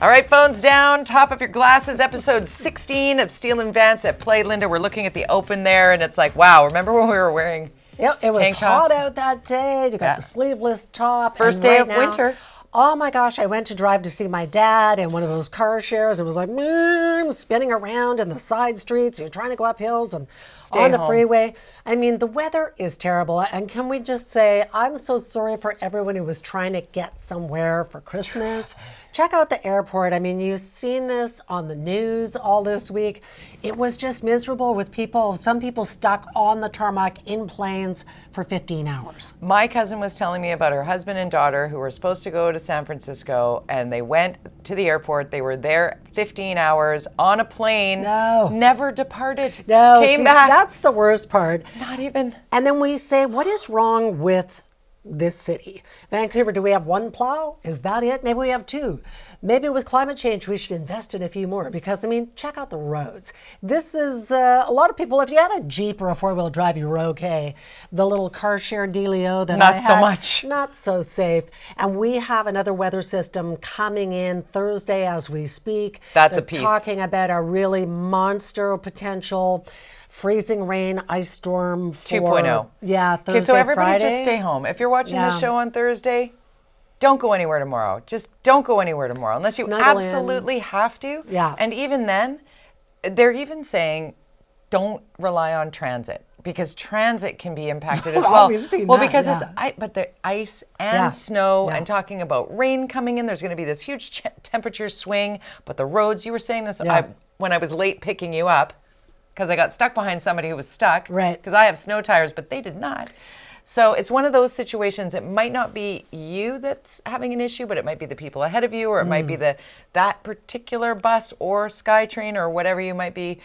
All right, phones down, top of your glasses, episode 16 of Steele and Vance at Play. Linda, we're looking at the open there, and it's like, wow, remember when we were wearing it was tank tops? hot out that day. You got the sleeveless top. First day of winter. Oh my gosh, I went to drive to see my dad in one of those car shares. It was like spinning around in the side streets. You're trying to go up hills and on the freeway. I mean, the weather is terrible. And can we just say, I'm so sorry for everyone who was trying to get somewhere for Christmas. Check out the airport. I mean, you've seen this on the news all this week. It was just miserable with some people stuck on the tarmac in planes for 15 hours. My cousin was telling me about her husband and daughter who were supposed to go to San Francisco, and they went to the airport. They were there 15 hours on a plane. No. Never departed. No. Came back. That's the worst part. Not even. And then we say, what is wrong with this city? Vancouver, do we have one plow? Is that it? Maybe we have two. Maybe with climate change, we should invest in a few more because, I mean, check out the roads. This is a lot of people, if you had a Jeep or a four-wheel drive, you were okay. The little car share dealio that Not so much. Not so safe. And we have another weather system coming in Thursday as we speak. That's They're a piece. talking about a really monster potential freezing rain, ice storm for 2.0. Yeah, Thursday, Okay, so everybody Friday. just stay home. If you're watching this show on Thursday, don't go anywhere tomorrow. Just don't go anywhere tomorrow unless you Snuggle absolutely have to. Yeah. And even then, they're even saying don't rely on transit because transit can be impacted as well. We've seen well, that, because but the ice and snow and talking about rain coming in, there's going to be this huge temperature swing. But the roads, you were saying this when I was late picking you up, because I got stuck behind somebody who was stuck. Right. Because I have snow tires, but they did not. So it's one of those situations. It might not be you that's having an issue, but it might be the people ahead of you, or it might be that particular bus or SkyTrain or whatever you might be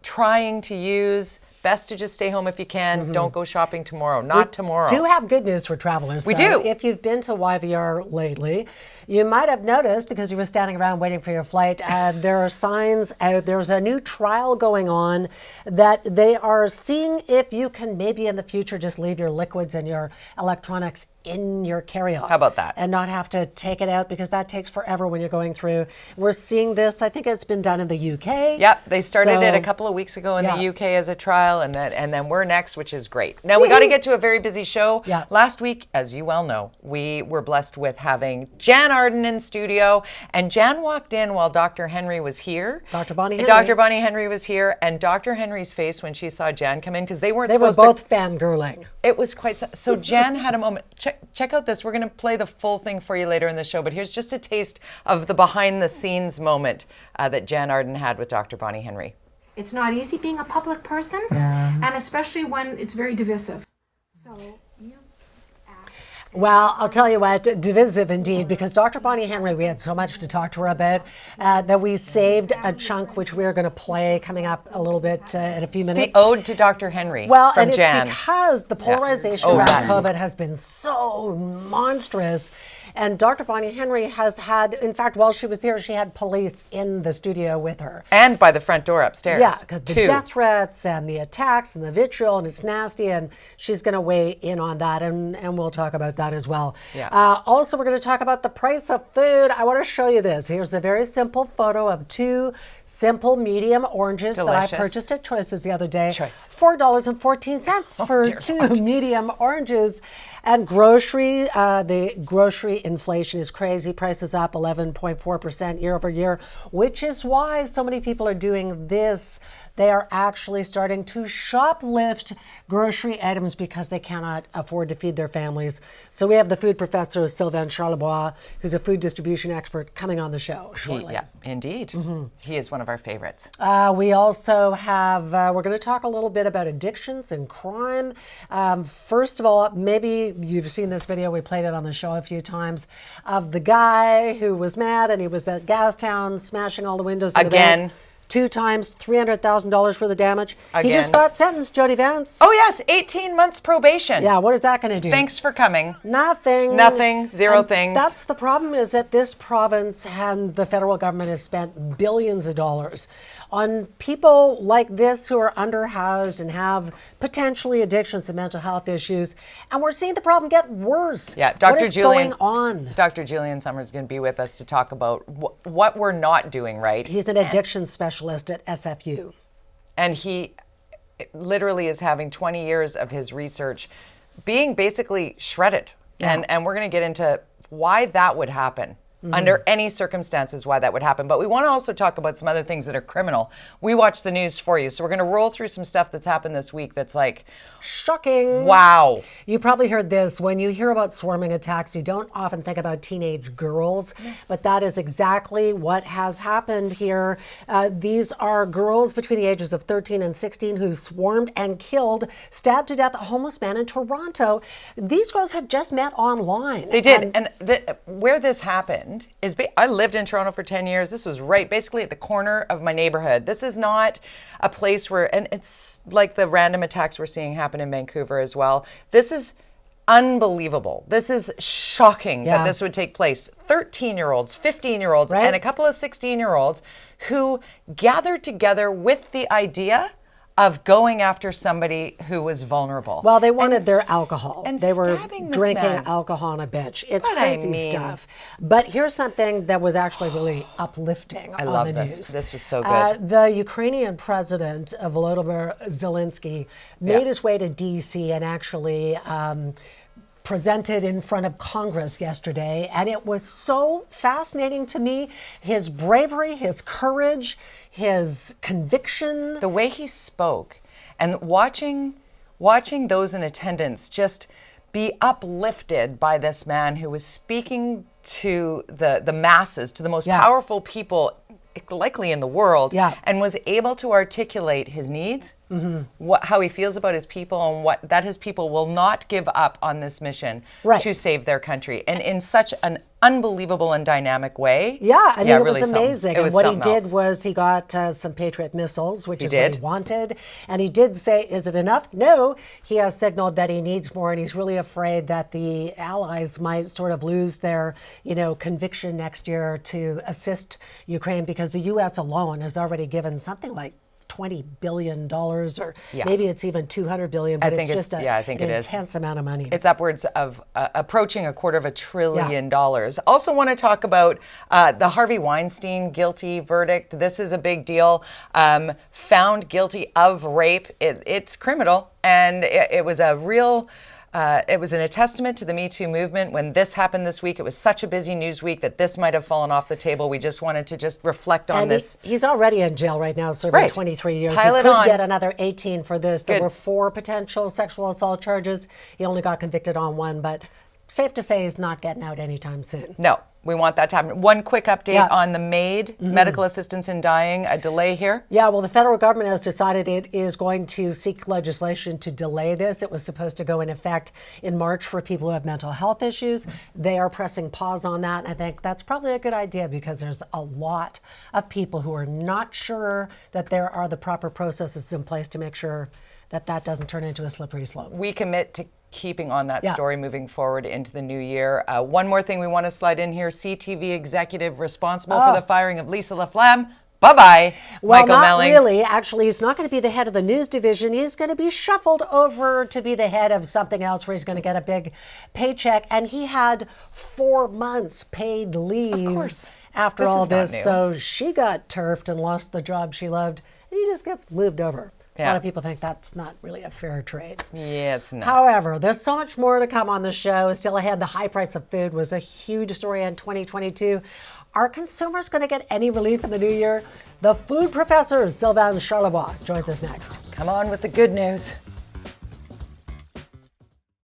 trying to use. Best to just stay home if you can. Don't go shopping tomorrow. Tomorrow. We do have good news for travelers. We do. If you've been to YVR lately, you might have noticed, because you were standing around waiting for your flight, there are signs out. There's a new trial going on that they are seeing if you can maybe in the future just leave your liquids and your electronics in your carry-on. How about that? And not have to take it out, because that takes forever when you're going through. We're seeing this. I think it's been done in the UK. Yep, they started it a couple of weeks ago in the UK as a trial, and then we're next, which is great. Now we got to get to a very busy show. Yeah. Last week, as you well know, we were blessed with having Jan Arden in studio, and Jan walked in while Dr. Henry was here. Dr. Bonnie Henry. Dr. Bonnie Henry was here, and Dr. Henry's face when she saw Jan come in, because they were both fangirling. It was quite so. Jan had a moment. Check out this. We're going to play the full thing for you later in the show, but here's just a taste of the behind-the-scenes moment that Jan Arden had with Dr. Bonnie Henry. It's not easy being a public person, and especially when it's very divisive. So you ask. Well, I'll tell you what, divisive indeed, because Dr. Bonnie Henry, we had so much to talk to her about that we saved a chunk which we're going to play coming up a little bit in a few minutes. The ode to Dr. Henry. Well, from and it's Jan. because the polarization around COVID has been so monstrous. And Dr. Bonnie Henry has had, in fact, while she was here, she had police in the studio with her. And by the front door upstairs. Yeah, because the death threats and the attacks and the vitriol, and it's nasty, and she's going to weigh in on that, and we'll talk about that as well. Yeah. Also, we're going to talk about the price of food. I want to show you this. Here's a very simple photo of two simple medium oranges that I purchased at Choices the other day. $4.14 for two medium oranges. And the grocery inflation is crazy. Prices up 11.4% year over year, which is why so many people are doing this. They are actually starting to shoplift grocery items because they cannot afford to feed their families. So we have the food professor, Sylvain Charlebois, who's a food distribution expert, coming on the show shortly. Yeah, indeed. He is one of our favorites. We also have, we're going to talk a little bit about addictions and crime. First of all, maybe you've seen this video, we played it on the show a few times, of the guy who was mad and he was at Gastown smashing all the windows in the bank. 2 times $300,000 for the damage. He Again. just got sentenced, Jody Vance. Oh yes, 18 months probation. Yeah, what is that going to do? Thanks for coming. Nothing. Nothing, zero And things. That's the problem, is that this province and the federal government has spent billions of dollars on people like this who are underhoused and have potentially addictions and mental health issues. And we're seeing the problem get worse. Yeah, What Dr. is Julian. going on? Dr. Julian Summers is going to be with us to talk about what we're not doing right. He's an addiction specialist at SFU. And he literally is having 20 years of his research being basically shredded. Yeah. And we're going to get into why that would happen. Under any circumstances, why that would happen. But we want to also talk about some other things that are criminal. We watch the news for you. So we're going to roll through some stuff that's happened this week that's like, shocking. Wow. You probably heard this. When you hear about swarming attacks, you don't often think about teenage girls, but that is exactly what has happened here. These are girls between the ages of 13 and 16 who swarmed and killed, stabbed to death a homeless man in Toronto. These girls had just met online. They did. And where this happened is, I lived in Toronto for 10 years. This was right basically at the corner of my neighborhood. This is not a place where, and it's like the random attacks we're seeing happen in Vancouver as well. This is unbelievable. This is shocking that this would take place. 13-year-olds, 15-year-olds, and a couple of 16-year-olds who gathered together with the idea of going after somebody who was vulnerable. Well, they wanted their alcohol. And they were drinking man. alcohol on a bench. It's What crazy stuff. But here's something that was actually really uplifting on love the this. news. This was so good. The Ukrainian president, Volodymyr Zelensky, made his way to D.C. and actually presented in front of Congress yesterday, and it was so fascinating to me. His bravery, his courage, his conviction. The way he spoke, and watching those in attendance just be uplifted by this man who was speaking to the masses, to the most powerful people likely in the world, and was able to articulate his needs, how he feels about his people, and that his people will not give up on this mission to save their country, and in such an unbelievable and dynamic way. Yeah, I mean, it really was amazing. It was and what he did else. was he got some Patriot missiles, which is what he wanted. And he did say, is it enough? No. He has signaled that he needs more, and he's really afraid that the allies might sort of lose their, conviction next year to assist Ukraine, because the U.S. alone has already given something like $20 billion, or maybe it's even $200 billion, but it's just an intense amount of money. It's upwards of approaching $250 billion. Also want to talk about the Harvey Weinstein guilty verdict. This is a big deal. Found guilty of rape. It's criminal, and it was a real... it was a testament to the Me Too movement. When this happened this week, it was such a busy news week that this might have fallen off the table. We just wanted to reflect on this. He's already in jail right now, serving 23 years. Pile he it could on. get another 18 for this. There were 4 potential sexual assault charges. He only got convicted on 1, but safe to say he's not getting out anytime soon. No. We want that to happen. One quick update on the MAID, medical assistance in dying, a delay here. Yeah, well, the federal government has decided it is going to seek legislation to delay this. It was supposed to go in effect in March for people who have mental health issues. They are pressing pause on that, and I think that's probably a good idea, because there's a lot of people who are not sure that there are the proper processes in place to make sure that that doesn't turn into a slippery slope. We commit to keeping on that story moving forward into the new year. One more thing we want to slide in here. CTV executive responsible for the firing of Lisa LaFlamme. Bye-bye, well, Michael not Melling. Really. Actually, he's not going to be the head of the news division. He's going to be shuffled over to be the head of something else where he's going to get a big paycheck. And he had 4 months paid leave after all this. So she got turfed and lost the job she loved. And he just gets moved over. A lot of people think that's not really a fair trade. Yeah, it's not. However, there's so much more to come on the show. Still ahead, the high price of food was a huge story in 2022. Are consumers going to get any relief in the new year? The food professor, Sylvain Charlebois, joins us next. Come on with the good news.